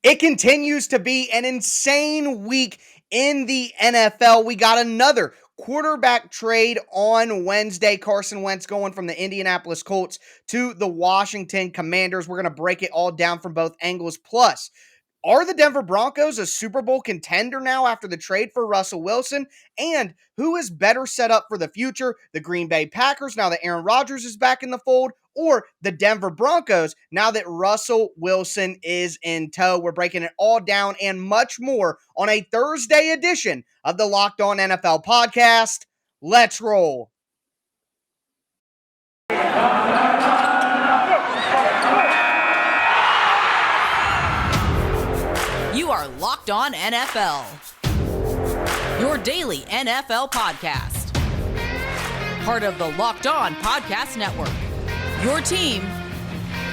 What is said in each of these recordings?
It continues to be an insane week in the NFL. We got another quarterback trade on Wednesday. Carson Wentz going from the Indianapolis Colts to the Washington Commanders. We're going to break it all down from both angles. Plus, are the Denver Broncos a Super Bowl contender now after the trade for Russell Wilson? And who is better set up for the future? The Green Bay Packers, now that Aaron Rodgers is back in the fold, or the Denver Broncos, now that Russell Wilson is in tow? We're breaking it all down and much more on a Thursday edition of the Locked On NFL podcast. Let's roll. You are Locked On NFL, your daily NFL podcast. Part of the Locked On Podcast Network, your team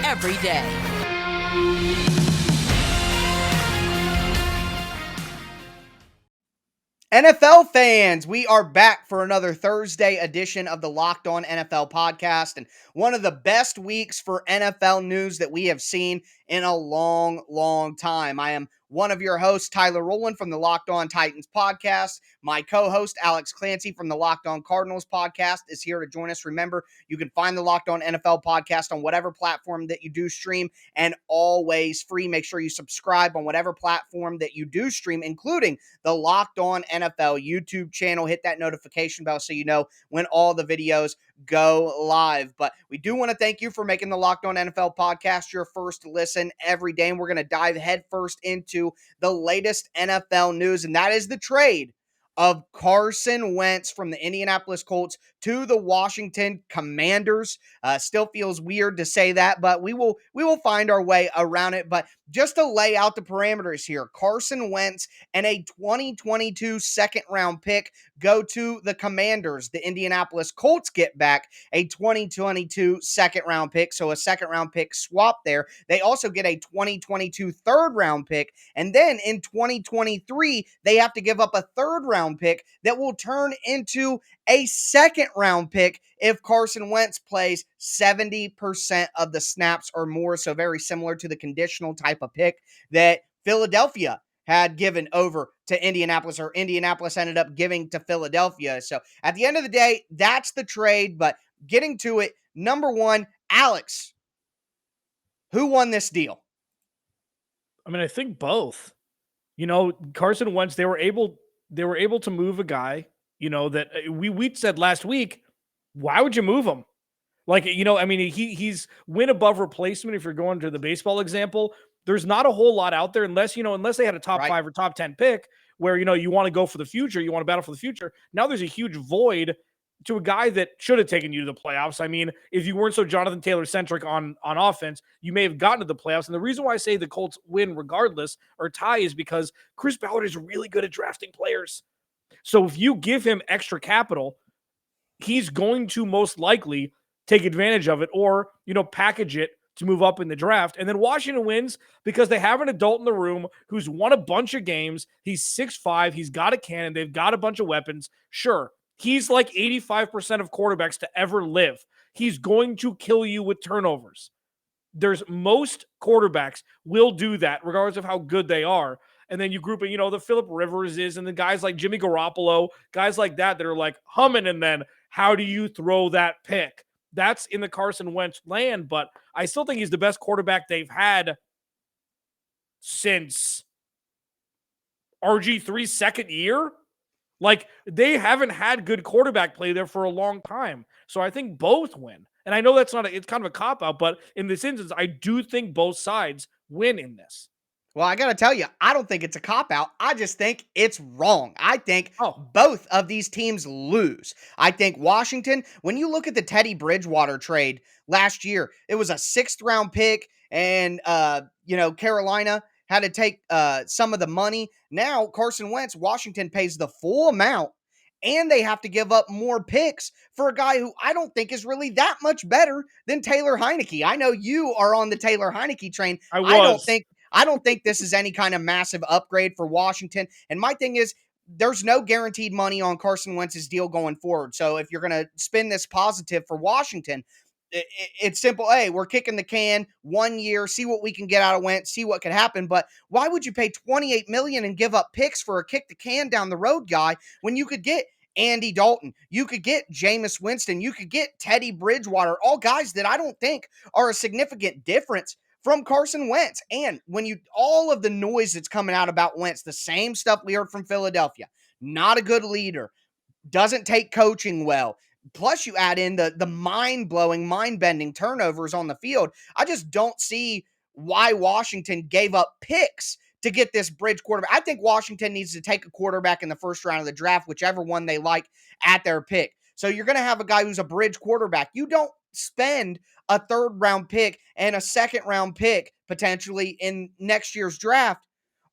every day. NFL fans, we are back for another Thursday edition of the Locked On NFL podcast, and one of the best weeks for NFL news that we have seen in a long time. I am one of your hosts, Tyler Rowland from the Locked On Titans podcast. My co-host, Alex Clancy from the Locked On Cardinals podcast is here to join us. Remember, you can find the Locked On NFL podcast on whatever platform that you do stream, and always free. Make sure you subscribe on whatever platform that you do stream, including the Locked On NFL YouTube channel. Hit that notification bell so you know when all the videos go live. But we do want to thank you for making the Locked On NFL podcast your first listen every day. And we're going to dive headfirst into the latest NFL news, and that is the trade of Carson Wentz from the Indianapolis Colts to the Washington Commanders. Still feels weird to say that, but we will find our way around it. But just to lay out the parameters here, Carson Wentz and a 2022 second-round pick go to the Commanders. The Indianapolis Colts get back a 2022 second-round pick, so a second-round pick swap there. They also get a 2022 third-round pick, and then in 2023, they have to give up a third-round pick that will turn into a second-round pick if Carson Wentz plays 70% of the snaps or more, so very similar to the conditional type of pick that Philadelphia had given over to Indianapolis, or Indianapolis ended up giving to Philadelphia. So at the end of the day, that's the trade. But getting to it, number one, Alex, who won this deal? I mean, I think both. You know, Carson Wentz, they were able to move a guy, you know, that we said last week, why would you move him? Like, you know, I mean, he's win above replacement. If you're going to the baseball example, there's not a whole lot out there unless they had a top 5 or top 10 pick where, you know, you want to go for the future. You want to battle for the future. Now there's a huge void to a guy that should have taken you to the playoffs. I mean, if you weren't so Jonathan Taylor centric on offense, you may have gotten to the playoffs. And the reason why I say the Colts win regardless or tie is because Chris Ballard is really good at drafting players. So if you give him extra capital, he's going to most likely take advantage of it, or, you know, package it to move up in the draft. And then Washington wins because they have an adult in the room who's won a bunch of games. He's 6'5". He's got a cannon. They've got a bunch of weapons. Sure, he's like 85% of quarterbacks to ever live. He's going to kill you with turnovers. There's most quarterbacks will do that regardless of how good they are. And then you group in, you know, the Phillip Rivers is, and the guys like Jimmy Garoppolo, guys like that are like humming. And then how do you throw that pick? That's in the Carson Wentz land, but I still think he's the best quarterback they've had since RG3's second year. Like, they haven't had good quarterback play there for a long time. So I think both win. And I know it's kind of a cop-out, but in this instance, I do think both sides win in this. Well, I got to tell you, I don't think it's a cop-out. I just think it's wrong. I think both of these teams lose. I think Washington, when you look at the Teddy Bridgewater trade last year, it was a 6th-round pick, and, Carolina had to take some of the money. Now, Carson Wentz, Washington pays the full amount, and they have to give up more picks for a guy who I don't think is really that much better than Taylor Heineke. I know you are on the Taylor Heineke train. I don't think this is any kind of massive upgrade for Washington. And my thing is, there's no guaranteed money on Carson Wentz's deal going forward. So if you're going to spin this positive for Washington, It's simple. Hey, we're kicking the can 1 year, see what we can get out of Wentz, see what could happen. But why would you pay $28 million and give up picks for a kick the can down the road guy when you could get Andy Dalton, you could get Jameis Winston, you could get Teddy Bridgewater, all guys that I don't think are a significant difference from Carson Wentz. And when you all of the noise that's coming out about Wentz, the same stuff we heard from Philadelphia, not a good leader, doesn't take coaching well. Plus, you add in the mind-blowing, mind-bending turnovers on the field. I just don't see why Washington gave up picks to get this bridge quarterback. I think Washington needs to take a quarterback in the first round of the draft, whichever one they like at their pick. So you're going to have a guy who's a bridge quarterback. You don't spend a third-round pick and a second-round pick potentially in next year's draft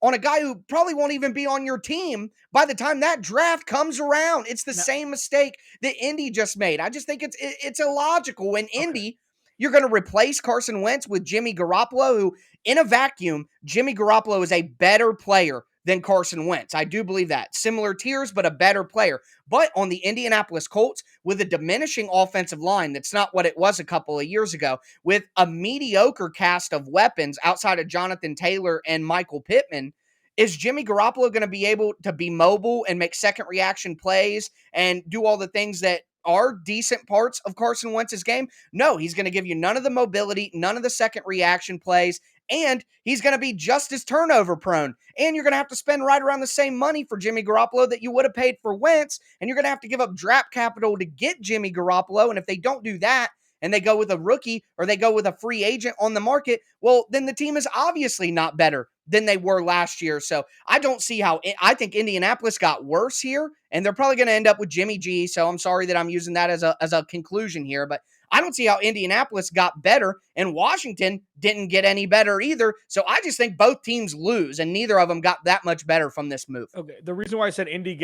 on a guy who probably won't even be on your team by the time that draft comes around. It's the same mistake that Indy just made. I just think it's illogical. When Indy, you're going to replace Carson Wentz with Jimmy Garoppolo, who in a vacuum, Jimmy Garoppolo is a better player than Carson Wentz. I do believe that. Similar tiers, but a better player. But on the Indianapolis Colts, with a diminishing offensive line, that's not what it was a couple of years ago, with a mediocre cast of weapons outside of Jonathan Taylor and Michael Pittman, is Jimmy Garoppolo going to be able to be mobile and make second reaction plays and do all the things that are decent parts of Carson Wentz's game? No, he's going to give you none of the mobility, none of the second reaction plays, and he's going to be just as turnover prone. And you're going to have to spend right around the same money for Jimmy Garoppolo that you would have paid for Wentz, and you're going to have to give up draft capital to get Jimmy Garoppolo. And if they don't do that, and they go with a rookie or they go with a free agent on the market, well, then the team is obviously not better than they were last year. So I don't see how I think Indianapolis got worse here, and they're probably going to end up with Jimmy G. So I'm sorry that I'm using that as a conclusion here, but I don't see how Indianapolis got better, and Washington didn't get any better either. So I just think both teams lose, and neither of them got that much better from this move. Okay, the reason why I said Indy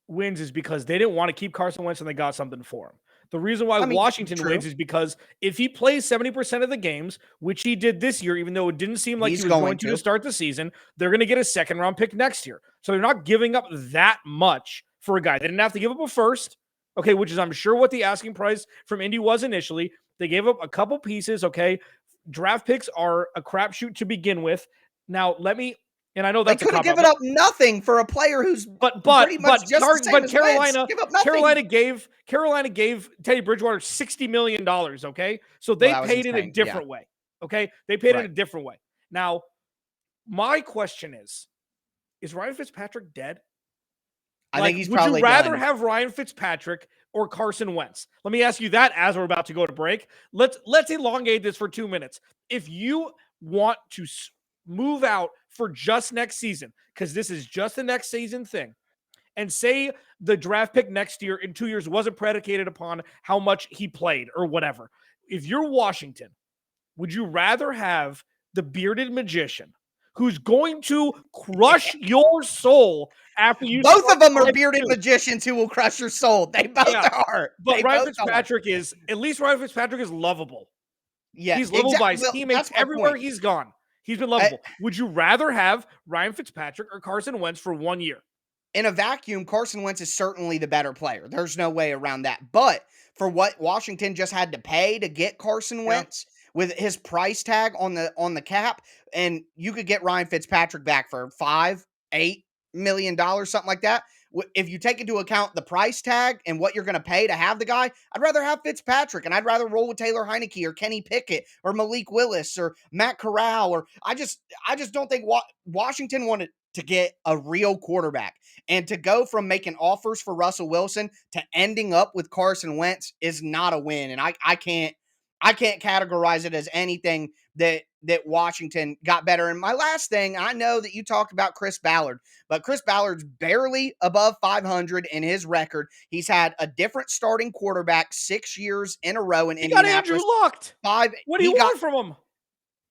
wins is because they didn't want to keep Carson Wentz and they got something for him. The reason why Washington wins is because if he plays 70% of the games, which he did this year, even though it didn't seem like he was going to start the season, they're going to get a second-round pick next year. So they're not giving up that much for a guy. They didn't have to give up a first, okay, which is I'm sure what the asking price from Indy was initially. They gave up a couple pieces, okay. Draft picks are a crapshoot to begin with. Now, and I know that's they could have given up nothing for a player who's pretty much just the same as Carolina. Give up nothing. Carolina gave Teddy Bridgewater $60 million. Okay, so they paid it a different way. Okay, they paid it a different way. Now, my question is Ryan Fitzpatrick dead? I think he's probably. Would you rather have Ryan Fitzpatrick or Carson Wentz? Let me ask you that as we're about to go to break. Let's elongate this for 2 minutes. If you want to move out for just next season, because this is just the next season thing, and say the draft pick next year in 2 years wasn't predicated upon how much he played or whatever. If you're Washington, would you rather have the bearded magician who's going to crush your soul after you? Both of them are bearded magicians who will crush your soul. They both are. But Ryan Fitzpatrick is, at least Ryan Fitzpatrick is lovable. Yeah, he's lovable by his teammates everywhere he's gone. He's been lovable. Would you rather have Ryan Fitzpatrick or Carson Wentz for 1 year? In a vacuum, Carson Wentz is certainly the better player. There's no way around that. But for what Washington just had to pay to get Carson Wentz with his price tag on the cap, and you could get Ryan Fitzpatrick back for $5-8 million, something like that. If you take into account the price tag and what you're going to pay to have the guy, I'd rather have Fitzpatrick, and I'd rather roll with Taylor Heineke or Kenny Pickett or Malik Willis or Matt Corral. Or I just don't think Washington wanted to get a real quarterback, and to go from making offers for Russell Wilson to ending up with Carson Wentz is not a win. And I can't categorize it as anything that Washington got better. And my last thing, I know that you talked about Chris Ballard, but Chris Ballard's barely above 500 in his record. He's had a different starting quarterback 6 years in a row in Indianapolis. He got Andrew Luck. What do you want from him?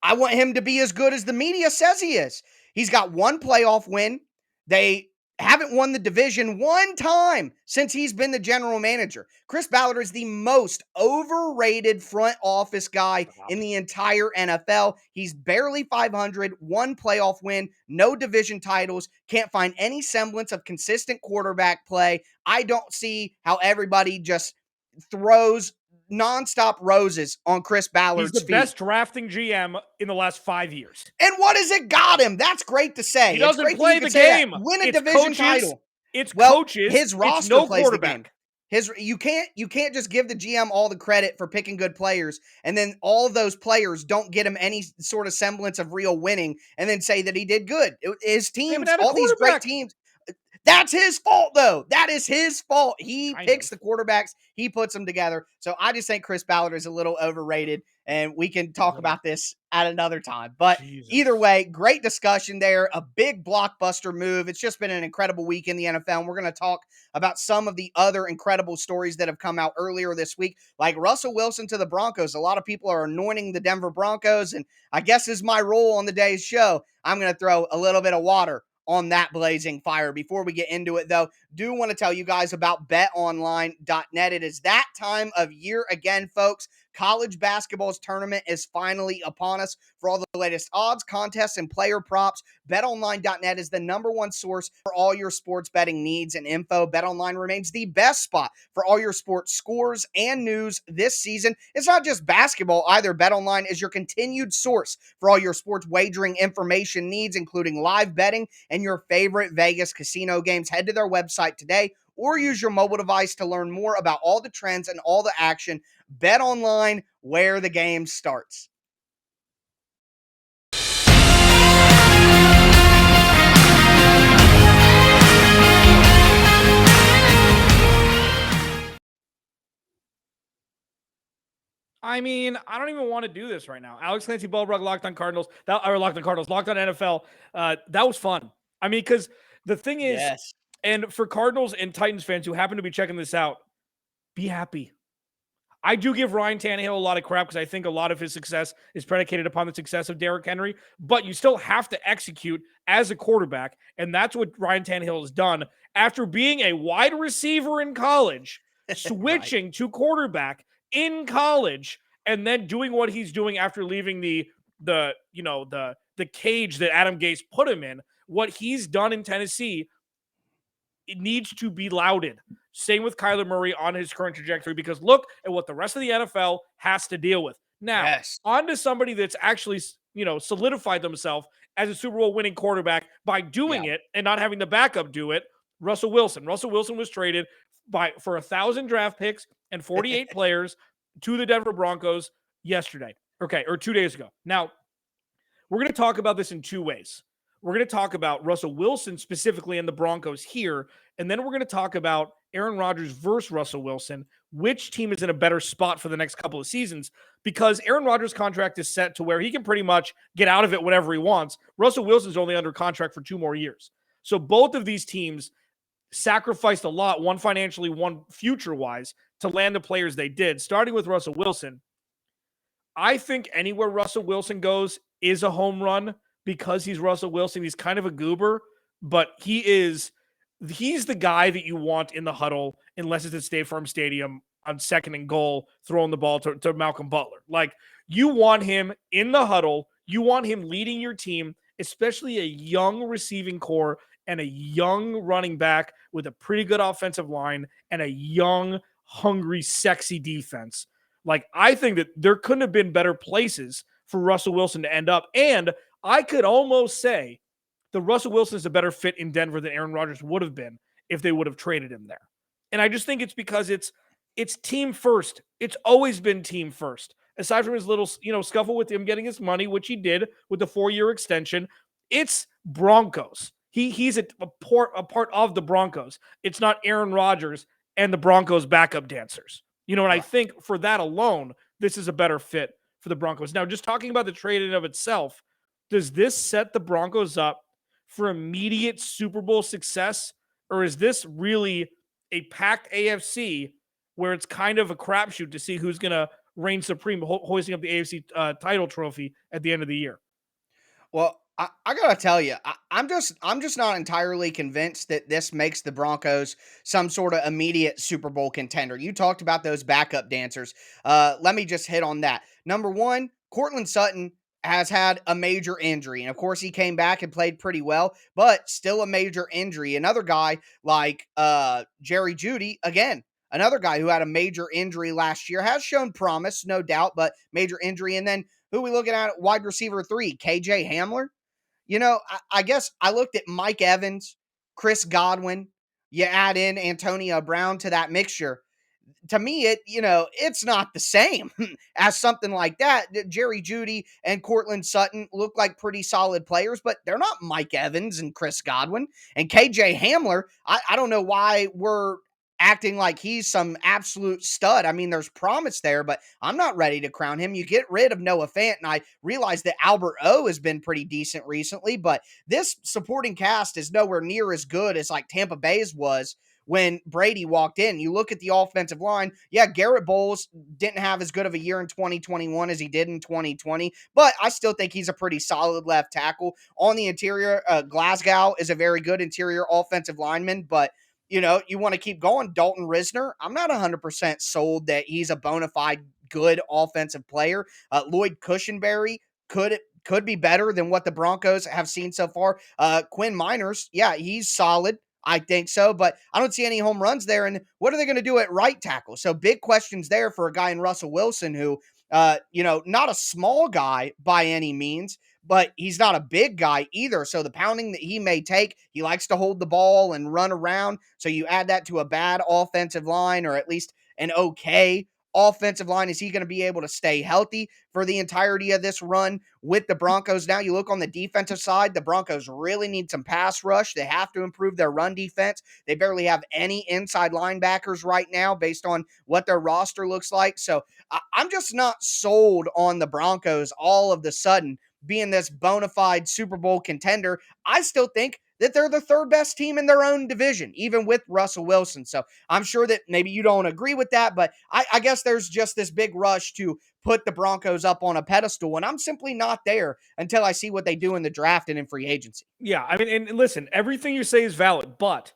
I want him to be as good as the media says he is. He's got one playoff win. They haven't won the division one time since he's been the general manager. Chris Ballard is the most overrated front office guy in the entire NFL. He's barely 500, one playoff win, no division titles, can't find any semblance of consistent quarterback play. I don't see how everybody just throws nonstop roses on Chris He's Ballard's the feet. best drafting GM in the last 5 years. And what has it got him? That's great to say. He It's doesn't great that play you can the say that. game. Win a It's division coaches. title. It's Well, coaches. his roster it's no plays quarterback. the game. You can't just give the GM all the credit for picking good players, and then all of those players don't get him any sort of semblance of real winning, and then say that he did good. His teams, had a all these great quarterback. teams. That's his fault, though. That is his fault. He Kind picks of. the quarterbacks. He puts them together. So I just think Chris Ballard is a little overrated, and we can talk about this at another time. But either way, great discussion there. A big blockbuster move. It's just been an incredible week in the NFL, and we're going to talk about some of the other incredible stories that have come out earlier this week, like Russell Wilson to the Broncos. A lot of people are anointing the Denver Broncos, and I guess is my role on the day's show. I'm going to throw a little bit of water on that blazing fire. Before we get into it, though, do want to tell you guys about betonline.net. It is that time of year again, folks. College basketball's tournament is finally upon us. For all the latest odds, contests, and player props, betonline.net is the #1 source for all your sports betting needs and info. BetOnline remains the best spot for all your sports scores and news this season. It's not just basketball either. BetOnline is your continued source for all your sports wagering information needs, including live betting and your favorite Vegas casino games. Head to their website today or use your mobile device to learn more about all the trends and all the action. Bet online, where the game starts. I mean, I don't even want to do this right now. Alex Clancy Bulbrug, Locked on Cardinals, Locked on Cardinals, Locked on NFL. That was fun. I mean, because the thing is, Yes. and for Cardinals and Titans fans who happen to be checking this out, be happy. I do give Ryan Tannehill a lot of crap because I think a lot of his success is predicated upon the success of Derrick Henry, but you still have to execute as a quarterback, and that's what Ryan Tannehill has done after being a wide receiver in college, switching to quarterback in college, and then doing what he's doing after leaving the cage that Adam Gase put him in. What he's done in Tennessee, it needs to be lauded. Same with Kyler Murray on his current trajectory, because look at what the rest of the NFL has to deal with. Now, on to somebody that's actually, solidified themselves as a Super Bowl winning quarterback by doing it and not having the backup do it. Russell Wilson. Russell Wilson was traded for 1,000 draft picks and 48 players to the Denver Broncos yesterday. Okay, or 2 days ago. Now, we're going to talk about this in two ways. We're going to talk about Russell Wilson specifically and the Broncos here, and then we're going to talk about Aaron Rodgers versus Russell Wilson. Which team is in a better spot for the next couple of seasons? Because Aaron Rodgers' contract is set to where he can pretty much get out of it whenever he wants. Russell Wilson's only under contract for 2 more years. So both of these teams sacrificed a lot, one financially, one future-wise, to land the players they did. Starting with Russell Wilson, I think anywhere Russell Wilson goes is a home run because he's Russell Wilson. He's kind of a goober, but he's the guy that you want in the huddle, unless it's at State Farm Stadium on 2nd and goal, throwing the ball to Malcolm Butler. Like, you want him in the huddle. You want him leading your team, especially a young receiving core and a young running back with a pretty good offensive line and a young, hungry, sexy defense. Like, I think that there couldn't have been better places for Russell Wilson to end up. And I could almost say that Russell Wilson is a better fit in Denver than Aaron Rodgers would have been if they would have traded him there. And I just think it's because it's team first. It's always been team first. Aside from his little, scuffle with him getting his money, which he did with the 4-year extension, it's Broncos. He's a part of the Broncos. It's not Aaron Rodgers and the Broncos backup dancers. And I think for that alone, this is a better fit for the Broncos. Now, just talking about the trade in of itself, does this set the Broncos up for immediate Super Bowl success? Or is this really a packed AFC where it's kind of a crapshoot to see who's going to reign supreme, hoisting up the AFC title trophy at the end of the year? Well, I gotta tell you, I'm just not entirely convinced that this makes the Broncos some sort of immediate Super Bowl contender. You talked about those backup dancers. Let me just hit on that. Number one, Cortland Sutton has had a major injury, and of course he came back and played pretty well, but still a major injury. Another guy like Jerry Jeudy, again, another guy who had a major injury last year, has shown promise, no doubt, but major injury. And then who are we looking at wide receiver 3? KJ Hamler. I guess I looked at Mike Evans, Chris Godwin. You add in Antonio Brown to that mixture. To me, it's not the same as something like that. Jerry Jeudy and Cortland Sutton look like pretty solid players, but they're not Mike Evans and Chris Godwin. And KJ Hamler, I don't know why we're acting like he's some absolute stud. I mean, there's promise there, but I'm not ready to crown him. You get rid of Noah Fant, and I realize that Albert O has been pretty decent recently, but this supporting cast is nowhere near as good as like Tampa Bay's was when Brady walked in. You look at the offensive line. Yeah, Garrett Bowles didn't have as good of a year in 2021 as he did in 2020, but I still think he's a pretty solid left tackle. On the interior, Glasgow is a very good interior offensive lineman, but you want to keep going. Dalton Risner, I'm not 100% sold that he's a bona fide good offensive player. Lloyd Cushenberry could be better than what the Broncos have seen so far. Quinn Miners, yeah, he's solid. I think so, but I don't see any home runs there. And what are they going to do at right tackle? So big questions there for a guy in Russell Wilson who, not a small guy by any means, but he's not a big guy either. So the pounding that he may take, he likes to hold the ball and run around. So you add that to a bad offensive line, or at least an okay offensive line. Is he going to be able to stay healthy for the entirety of this run with the Broncos? Now you look on the defensive side, the Broncos really need some pass rush. They have to improve their run defense. They barely have any inside linebackers right now based on what their roster looks like. So I'm just not sold on the Broncos all of the sudden being this bona fide Super Bowl contender. I still think that they're the third best team in their own division, even with Russell Wilson. So I'm sure that maybe you don't agree with that, but I guess there's just this big rush to put the Broncos up on a pedestal, and I'm simply not there until I see what they do in the draft and in free agency. Yeah, I mean, and listen, everything you say is valid, but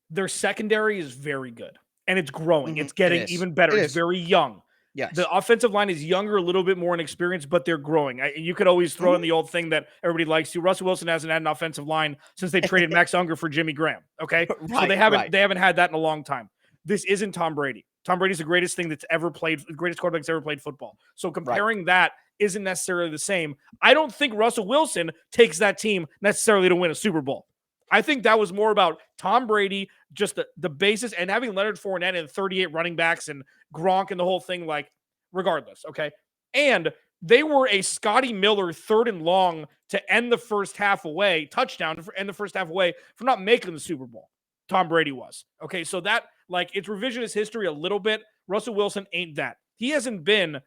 their secondary is very good, and it's growing. It's getting even better. It's very young. Yes. The offensive line is younger, a little bit more inexperienced, but they're growing. You could always throw in the old thing that everybody likes to. Russell Wilson hasn't had an offensive line since they traded Max Unger for Jimmy Graham. Okay, so they haven't had that in a long time. This isn't Tom Brady. Tom Brady's the greatest thing that's ever played, the greatest quarterback that's ever played football. So comparing that isn't necessarily the same. I don't think Russell Wilson takes that team necessarily to win a Super Bowl. I think that was more about Tom Brady, just the basis, and having Leonard Fournette and 38 running backs and Gronk and the whole thing, like, regardless, okay? And they were a Scotty Miller 3rd and long to end the first half away, touchdown to end the first half away from not making the Super Bowl. Tom Brady was. Okay, so that, like, it's revisionist history a little bit. Russell Wilson ain't that. He hasn't been,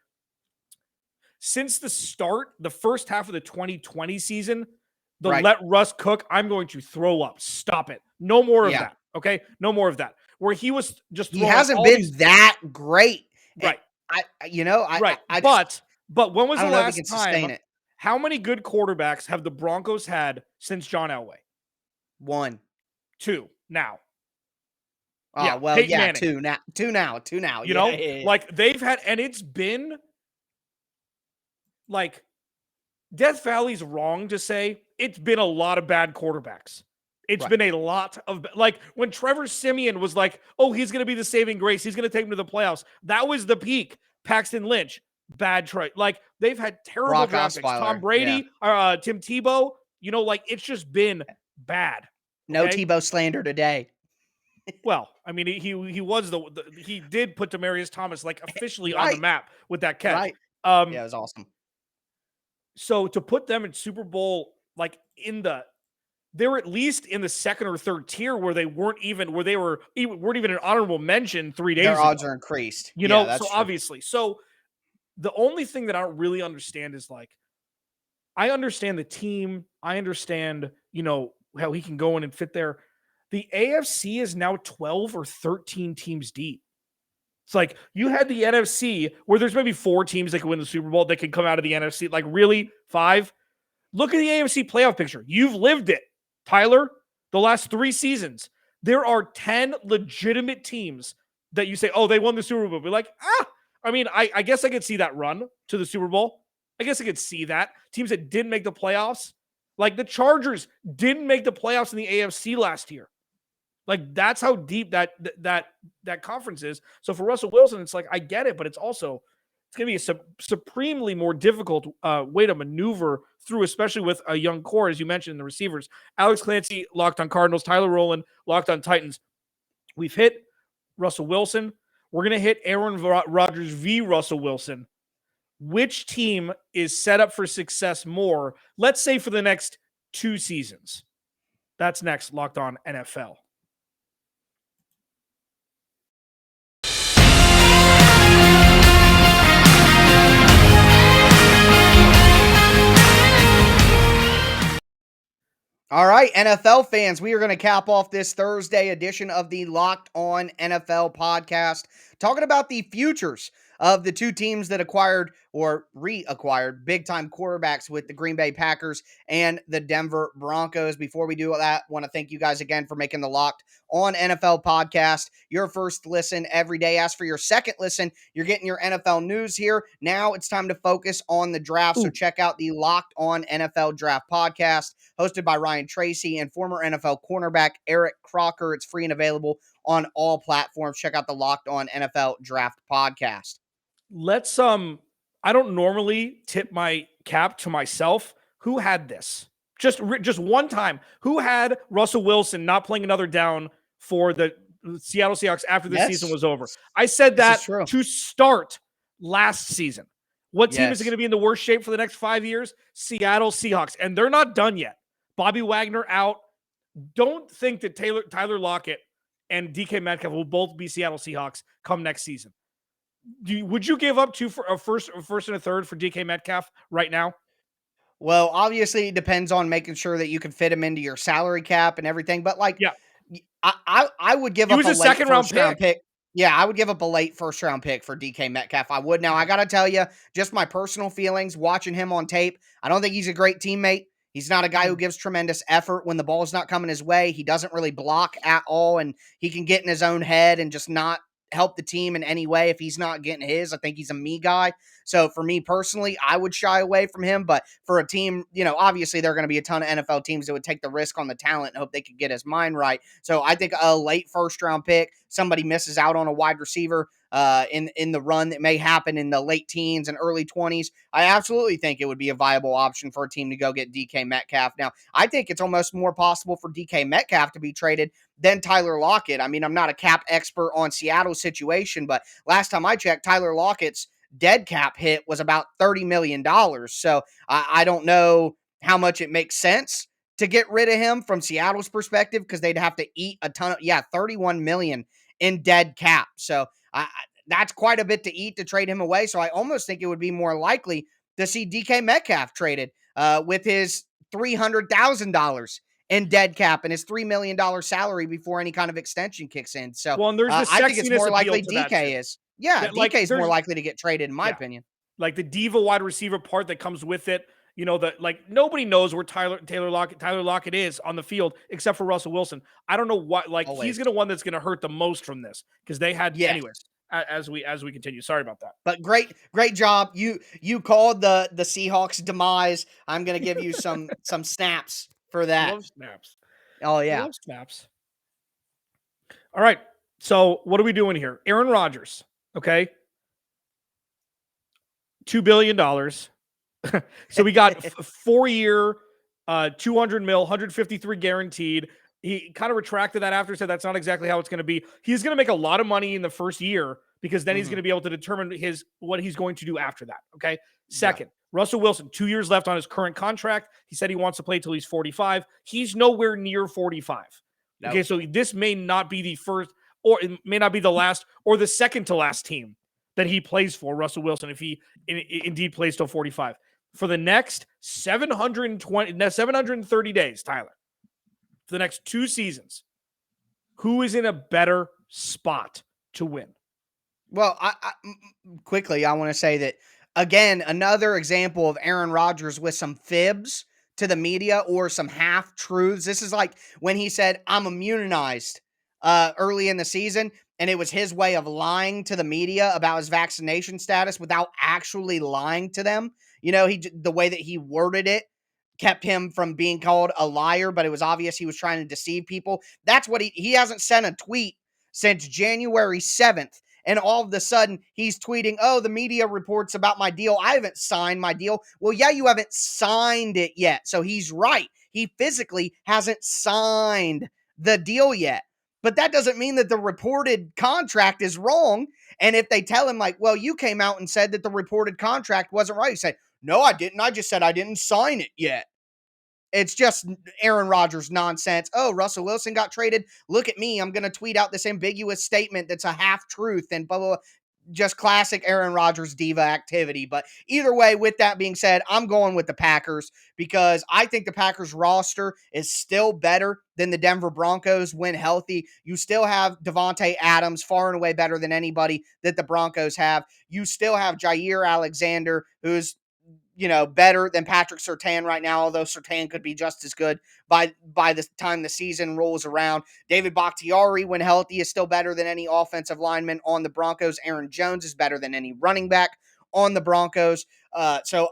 since the start, the first half of the 2020 season, let Russ cook, I'm going to throw up. Stop it. No more of that. Okay? No more of that. Where he was just he hasn't been that great. Right. But when was the last time? How many good quarterbacks have the Broncos had since John Elway? 1. 2 now. Oh, yeah, well, yeah, Manning. Two now. You know, like they've had, and it's been like Death Valley's wrong to say it's been a lot of bad quarterbacks. It's been a lot of, like, when Trevor Siemian was like, oh, he's going to be the saving grace. He's going to take him to the playoffs. That was the peak. Paxton Lynch, bad trade. Like, they've had terrible draft picks. Tom Brady, Tim Tebow, like, it's just been bad. No Tebow slander today. Well, I mean, he was he did put Demaryius Thomas, like, officially on the map with that catch. Right. Yeah, it was awesome. So to put them in Super Bowl, like, they're at least in the second or third tier where they weren't even an honorable mention 3 days ago. Their odds are increased. So true. Obviously. So the only thing that I don't really understand is, like, I understand the team. I understand, how he can go in and fit there. The AFC is now 12 or 13 teams deep. It's like you had the NFC where there's maybe 4 teams that can win the Super Bowl that can come out of the NFC. Like, really? 5? Look at the AFC playoff picture. You've lived it, Tyler. The last 3 seasons, there are 10 legitimate teams that you say, oh, they won the Super Bowl. Be like, I mean, I guess I could see that run to the Super Bowl. I guess I could see that. Teams that didn't make the playoffs, like the Chargers didn't make the playoffs in the AFC last year. Like, that's how deep that conference is. So for Russell Wilson, it's like, I get it, but it's going to be a supremely more difficult way to maneuver through, especially with a young core, as you mentioned, the receivers. Alex Clancy, locked on Cardinals. Tyler Rowland, locked on Titans. We've hit Russell Wilson. We're going to hit Aaron Rodgers v. Russell Wilson. Which team is set up for success more, let's say, for the next 2 seasons? That's next, Locked On NFL. All right, NFL fans, we are going to cap off this Thursday edition of the Locked On NFL podcast, talking about the futures of the 2 teams that acquired or reacquired big-time quarterbacks with the Green Bay Packers and the Denver Broncos. Before we do that, I want to thank you guys again for making the Locked On NFL podcast your first listen every day. As for your second listen, you're getting your NFL news here. Now it's time to focus on the draft, so check out the Locked On NFL Draft podcast, hosted by Ryan Tracy and former NFL cornerback Eric Crocker. It's free and available on all platforms. Check out the Locked On NFL Draft podcast. Let's I don't normally tip my cap to myself. Who had this? Just one time. Who had Russell Wilson not playing another down for the Seattle Seahawks after the season was over? I said that to start last season. What team is going to be in the worst shape for the next 5 years? Seattle Seahawks. And they're not done yet. Bobby Wagner out. Don't think that Tyler Lockett and DK Metcalf will both be Seattle Seahawks come next season. Would you give up 2 for a first and a third for DK Metcalf right now? Well, obviously it depends on making sure that you can fit him into your salary cap and everything. But I would give up a second round pick. Yeah, I would give up a late first round pick for DK Metcalf. I would. Now, I got to tell you, just my personal feelings watching him on tape, I don't think he's a great teammate. He's not a guy who gives tremendous effort when the ball's not coming his way. He doesn't really block at all, and he can get in his own head and just not help the team in any way if he's not getting his. I think he's a me guy. So for me personally, I would shy away from him. But for a team, obviously there are going to be a ton of NFL teams that would take the risk on the talent and hope they could get his mind right. So I think a late first round pick, somebody misses out on a wide receiver in the run that may happen in the late teens and early 20s, I absolutely think it would be a viable option for a team to go get DK Metcalf. Now, I think it's almost more possible for DK Metcalf to be traded than Tyler Lockett. I mean, I'm not a cap expert on Seattle's situation, but last time I checked, Tyler Lockett's dead cap hit was about $30 million. So I don't know how much it makes sense to get rid of him from Seattle's perspective, because they'd have to eat a ton of, $31 million in dead cap. So that's quite a bit to eat to trade him away. So I almost think it would be more likely to see DK Metcalf traded with his $300,000 in dead cap and his $3 million salary before any kind of extension kicks in. So I think it's more likely DK is. Yeah, DK is more likely to get traded, in my opinion. Like the diva wide receiver part that comes with it. Nobody knows where Tyler Lockett is on the field except for Russell Wilson. I don't know what. He's going to one that's going to hurt the most from this, because they had anyways. As we continue, sorry about that. But great job. You called the Seahawks demise. I'm going to give you some snaps for that. I love snaps. Oh yeah, I love snaps. All right. So what are we doing here? Aaron Rodgers. Okay. $2 billion. So we got 4-year, 200 mil, 153 guaranteed. He kind of retracted that after, said that's not exactly how it's going to be. He's going to make a lot of money in the first year, because then he's going to be able to determine what he's going to do after that. Okay. Second, Russell Wilson, 2 years left on his current contract. He said he wants to play till he's 45. He's nowhere near 45. No. Okay. So this may not be the first, or it may not be the last or the second to last team that he plays for, Russell Wilson, if he indeed plays till 45. For the next 730 days, Tyler, for the next 2 seasons, who is in a better spot to win? Well, quickly, I want to say that, again, another example of Aaron Rodgers with some fibs to the media or some half-truths. This is like when he said, I'm immunized early in the season, and it was his way of lying to the media about his vaccination status without actually lying to them. The way that he worded it kept him from being called a liar, but it was obvious he was trying to deceive people. That's what he hasn't sent a tweet since January 7th. And all of a sudden, he's tweeting, oh, the media reports about my deal. I haven't signed my deal. Well, yeah, you haven't signed it yet. So he's right. He physically hasn't signed the deal yet. But that doesn't mean that the reported contract is wrong. And if they tell him, like, well, you came out and said that the reported contract wasn't right, he said, no, I didn't. I just said I didn't sign it yet. It's just Aaron Rodgers nonsense. Oh, Russell Wilson got traded. Look at me. I'm going to tweet out this ambiguous statement that's a half truth and blah, blah, blah. Just classic Aaron Rodgers diva activity. But either way, with that being said, I'm going with the Packers because I think the Packers roster is still better than the Denver Broncos when healthy. You still have Devontae Adams, far and away better than anybody that the Broncos have. You still have Jair Alexander, who's better than Patrick Surtain right now, although Surtain could be just as good by the time the season rolls around. David Bakhtiari, when healthy, is still better than any offensive lineman on the Broncos. Aaron Jones is better than any running back on the Broncos. So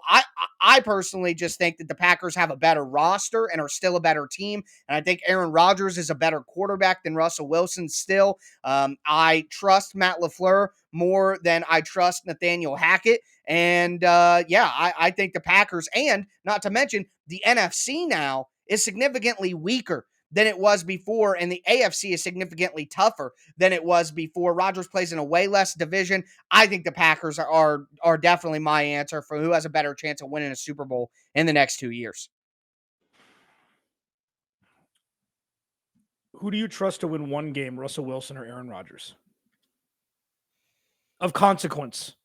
I personally just think that the Packers have a better roster and are still a better team. And I think Aaron Rodgers is a better quarterback than Russell Wilson still. I trust Matt LaFleur more than I trust Nathaniel Hackett. And I think the Packers, and not to mention the NFC now, is significantly weaker than it was before, and the AFC is significantly tougher than it was before. Rodgers plays in a way less division. I think the Packers are definitely my answer for who has a better chance of winning a Super Bowl in the next 2 years. Who do you trust to win one game, Russell Wilson or Aaron Rodgers? Of consequence.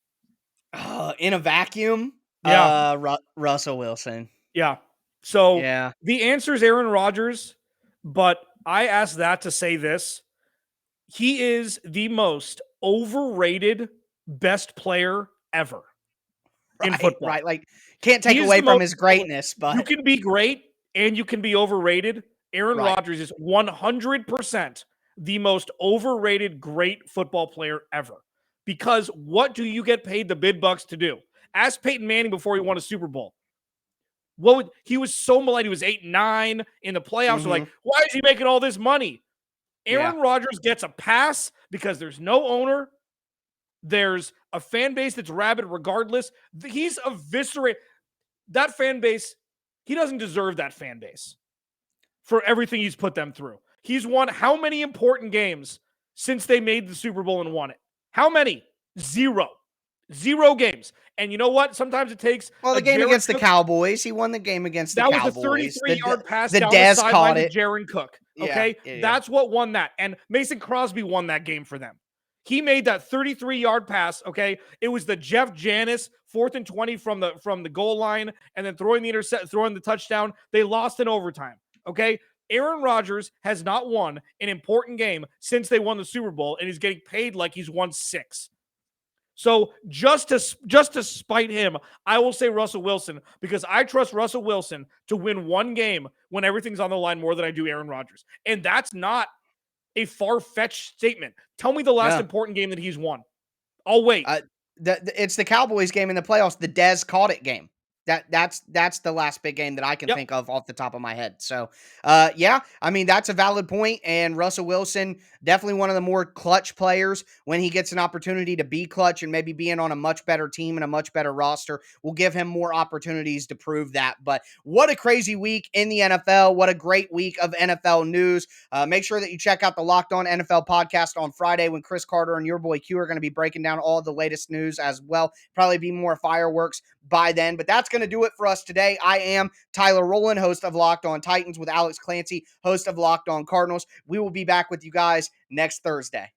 In a vacuum, Russell Wilson. Yeah. So yeah. The answer is Aaron Rodgers, but I asked that to say this. He is the most overrated best player ever in football. Right. Like, can't take away from his greatness, but you can be great and you can be overrated. Aaron Rodgers is 100% the most overrated great football player ever. Because what do you get paid the big bucks to do? Ask Peyton Manning before he won a Super Bowl. He was so maligned. He was 8-9 in the playoffs. Mm-hmm. Like, why is he making all this money? Aaron Rodgers gets a pass because there's no owner. There's a fan base that's rabid regardless. He's eviscerated that fan base. He doesn't deserve that fan base for everything he's put them through. He's won how many important games since they made the Super Bowl and won it? How many? Zero games. And you know what? Sometimes it takes. Well, the game against the Cowboys, he won the game against the Cowboys. That was a 33-yard pass down the sideline to Jaron Cook. Okay, that's what won that. And Mason Crosby won that game for them. He made that 33-yard pass. Okay, it was the Jeff Janis 4th and 20 from the goal line, and then throwing the touchdown. They lost in overtime. Okay, Aaron Rodgers has not won an important game since they won the Super Bowl, and he's getting paid like he's won 6. So just to spite him, I will say Russell Wilson, because I trust Russell Wilson to win one game when everything's on the line more than I do Aaron Rodgers. And that's not a far-fetched statement. Tell me the last important game that he's won. I'll wait. It's the Cowboys game in the playoffs, the Dez caught it game. That's the last big game that I can think of off the top of my head. So, I mean, that's a valid point. And Russell Wilson, definitely one of the more clutch players when he gets an opportunity to be clutch, and maybe being on a much better team and a much better roster will give him more opportunities to prove that. But what a crazy week in the NFL. What a great week of NFL news. Make sure that you check out the Locked On NFL podcast on Friday when Chris Carter and your boy Q are going to be breaking down all the latest news as well. Probably be more fireworks by then, but that's going to do it for us today. I am Tyler Rowland, host of Locked On Titans, with Alex Clancy, host of Locked On Cardinals. We will be back with you guys next Thursday.